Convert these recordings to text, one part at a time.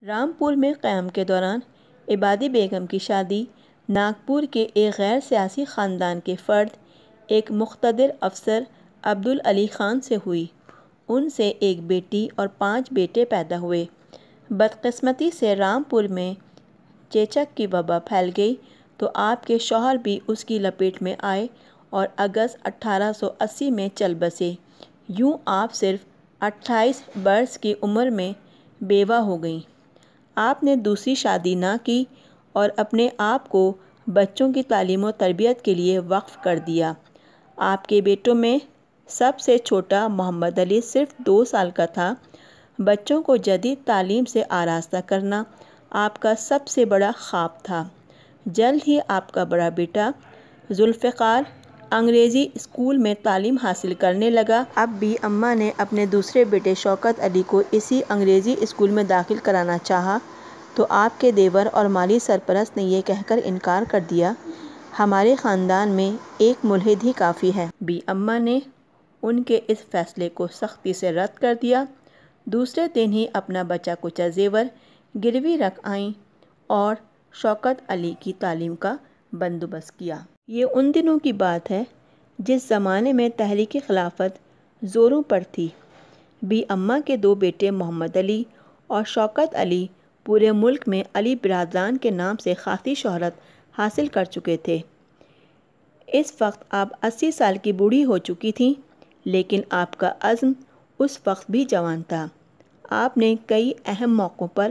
رامپور میں قیام کے دوران عبادی بیگم کی شادی ناگپور کے ایک غیر سیاسی خاندان کے فرد ایک مقتدر افسر عبدالعلی خان سے ہوئی۔ ان سے ایک بیٹی اور 5 بیٹے پیدا ہوئے۔ بدقسمتی سے رامپور میں چیچک کی وبا پھیل گئی تو آپ کے شوہر بھی اس کی لپیٹ میں آئے اور اگست 1880 میں چل بسے۔ یوں آپ صرف 28 برس کی عمر میں بیوہ ہو گئیں۔ آپ نے دوسری شادی نہ کی اور اپنے آپ کو بچوں کی تعلیم و تربیت کے لیے وقف کر دیا۔ آپ کے بیٹوں میں سب سے چھوٹا محمد علی صرف 2 سال کا تھا۔ بچوں کو جدید تعلیم سے آراستہ کرنا آپ کا سب سے بڑا خواب تھا۔ جلد ہی آپ کا بڑا بیٹا ذوالفقار انگریزی اسکول میں تعلیم حاصل کرنے لگا۔ اب بھی اماں نے اپنے دوسرے بیٹے شوکت علی کو اسی انگریزی اسکول میں داخل کرانا چاہا تو آپ کے دیور اور مالی سرپرست نے یہ کہہ کر انکار کر دیا، ہمارے خاندان میں ایک ملحد ہی کافی ہے۔ بھی اماں نے ان کے اس فیصلے کو سختی سے رد کر دیا۔ دوسرے دن ہی اپنا بچا کچا زیور گروی رکھ آئیں اور شوکت علی کی تعلیم کا بندوبست کیا۔ یہ ان دنوں کی بات ہے جس زمانے میں تحریک خلافت زوروں پر تھی۔ بھی اماں کے 2 بیٹے محمد علی اور شوکت علی پورے ملک میں علی برادران کے نام سے خاصی شہرت حاصل کر چکے تھے۔ اس وقت آپ 80 سال کی بوڑھی ہو چکی تھیں، لیکن آپ کا عزم اس وقت بھی جوان تھا۔ آپ نے کئی اہم موقعوں پر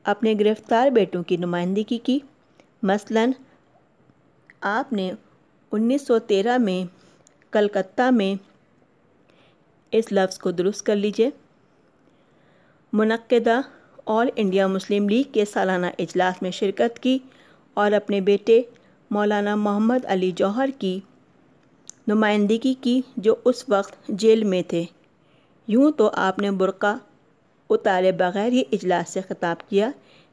اپنے گرفتار بیٹوں کی نمائندگی کی۔ مثلاً آپ نے 1913 میں کلکتہ میں اس لفظ کو درست کر لیجئے، منعقدہ آل انڈیا مسلم لیگ کے سالانہ اجلاس میں شرکت کی اور اپنے بیٹے مولانا محمد علی جوہر کی نمائندگی کی جو اس وقت جیل میں تھے۔ یوں تو آپ نے برقع اتارے بغیر ہی اجلاس سے خطاب کیا،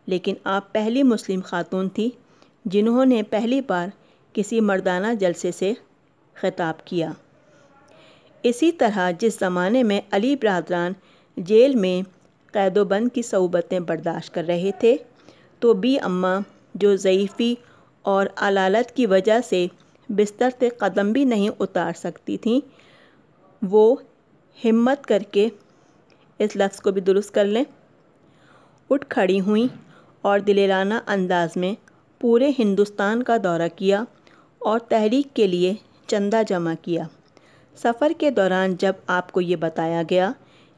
لیکن آپ پہلی مسلم خاتون تھیں جنہوں نے پہلی بار کسی مردانہ جلسے سے خطاب کیا۔ اسی طرح جس زمانے میں علی برادران جیل میں قید و بند کی صعوبتیں برداشت کر رہے تھے تو بھی اماں جو ضعیفی اور علالت کی وجہ سے بستر سے قدم بھی نہیں اتار سکتی تھیں، وہ ہمت کر کے اس لفظ کو بھی درست کر لیں، اٹھ کھڑی ہوئیں اور دلیرانہ انداز میں پورے ہندوستان کا دورہ کیا اور تحریک کے لیے چندہ جمع کیا۔ سفر کے دوران جب آپ کو یہ بتایا گیا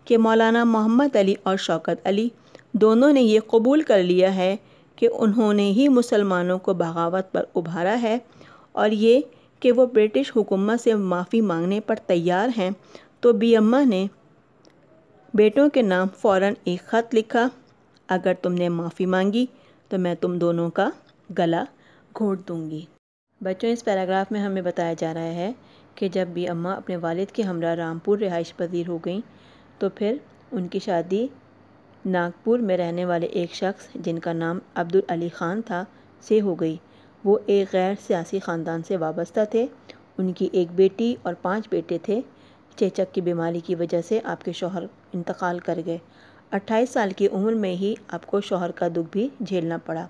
کہ مولانا محمد علی اور شوکت علی دونوں نے یہ قبول کر لیا ہے کہ انہوں نے ہی مسلمانوں کو بغاوت پر ابھارا ہے اور یہ کہ وہ برٹش حکومت سے معافی مانگنے پر تیار ہیں، تو بھی اماں نے بیٹوں کے نام فوراً ایک خط لکھا، اگر تم نے معافی مانگی تو میں تم دونوں کا گلا گھونٹ دوں گی۔ بچوں، اس پیراگراف میں ہمیں بتایا جا رہا ہے کہ جب بھی اماں اپنے والد کے ہمراہ رامپور رہائش پذیر ہو گئیں تو پھر ان کی شادی ناگپور میں رہنے والے ایک شخص جن کا نام عبدالعلی خان تھا سے ہو گئی۔ وہ ایک غیر سیاسی خاندان سے وابستہ تھے۔ ان کی ایک بیٹی اور 5 بیٹے تھے۔ چیچک کی بیماری کی وجہ سے آپ کے شوہر انتقال کر گئے۔ 28 سال کی عمر میں ہی آپ کو شوہر کا دکھ بھی جھیلنا پڑا۔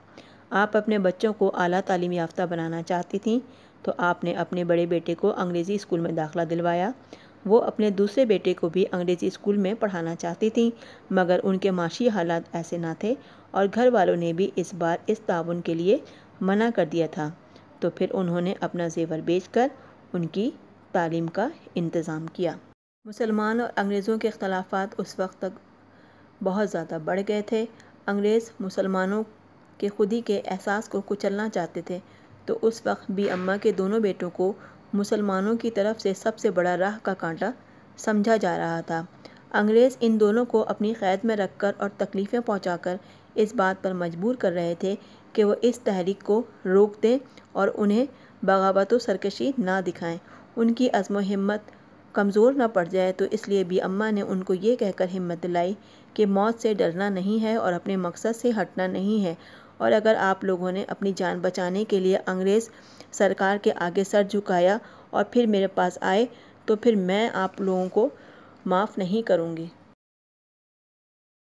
آپ اپنے بچوں کو اعلیٰ تعلیم یافتہ بنانا چاہتی تھیں تو آپ نے اپنے بڑے بیٹے کو انگریزی اسکول میں داخلہ دلوایا۔ وہ اپنے دوسرے بیٹے کو بھی انگریزی اسکول میں پڑھانا چاہتی تھیں، مگر ان کے معاشی حالات ایسے نہ تھے اور گھر والوں نے بھی اس بار اس تعاون کے لیے منع کر دیا تھا، تو پھر انہوں نے اپنا زیور بیچ کر ان کی تعلیم کا انتظام کیا۔ مسلمان اور انگریزوں کے اختلافات اس وقت تک بہت زیادہ بڑھ گئے تھے۔ انگریز مسلمانوں کے خودی کے احساس کو کچلنا چاہتے تھے، تو اس وقت بھی اماں کے دونوں بیٹوں کو مسلمانوں کی طرف سے سب سے بڑا راہ کا کانٹا سمجھا جا رہا تھا۔ انگریز ان دونوں کو اپنی قید میں رکھ کر اور تکلیفیں پہنچا کر اس بات پر مجبور کر رہے تھے کہ وہ اس تحریک کو روک دیں اور انہیں بغاوت و سرکشی نہ دکھائیں، ان کی عزم و ہمت کمزور نہ پڑ جائے۔ تو اس لیے بھی اماں نے ان کو یہ کہہ کر ہمت دلائی کہ موت سے ڈرنا نہیں ہے اور اپنے مقصد سے ہٹنا نہیں ہے، اور اگر آپ لوگوں نے اپنی جان بچانے کے لیے انگریز سرکار کے آگے سر جھکایا اور پھر میرے پاس آئے تو پھر میں آپ لوگوں کو معاف نہیں کروں گی۔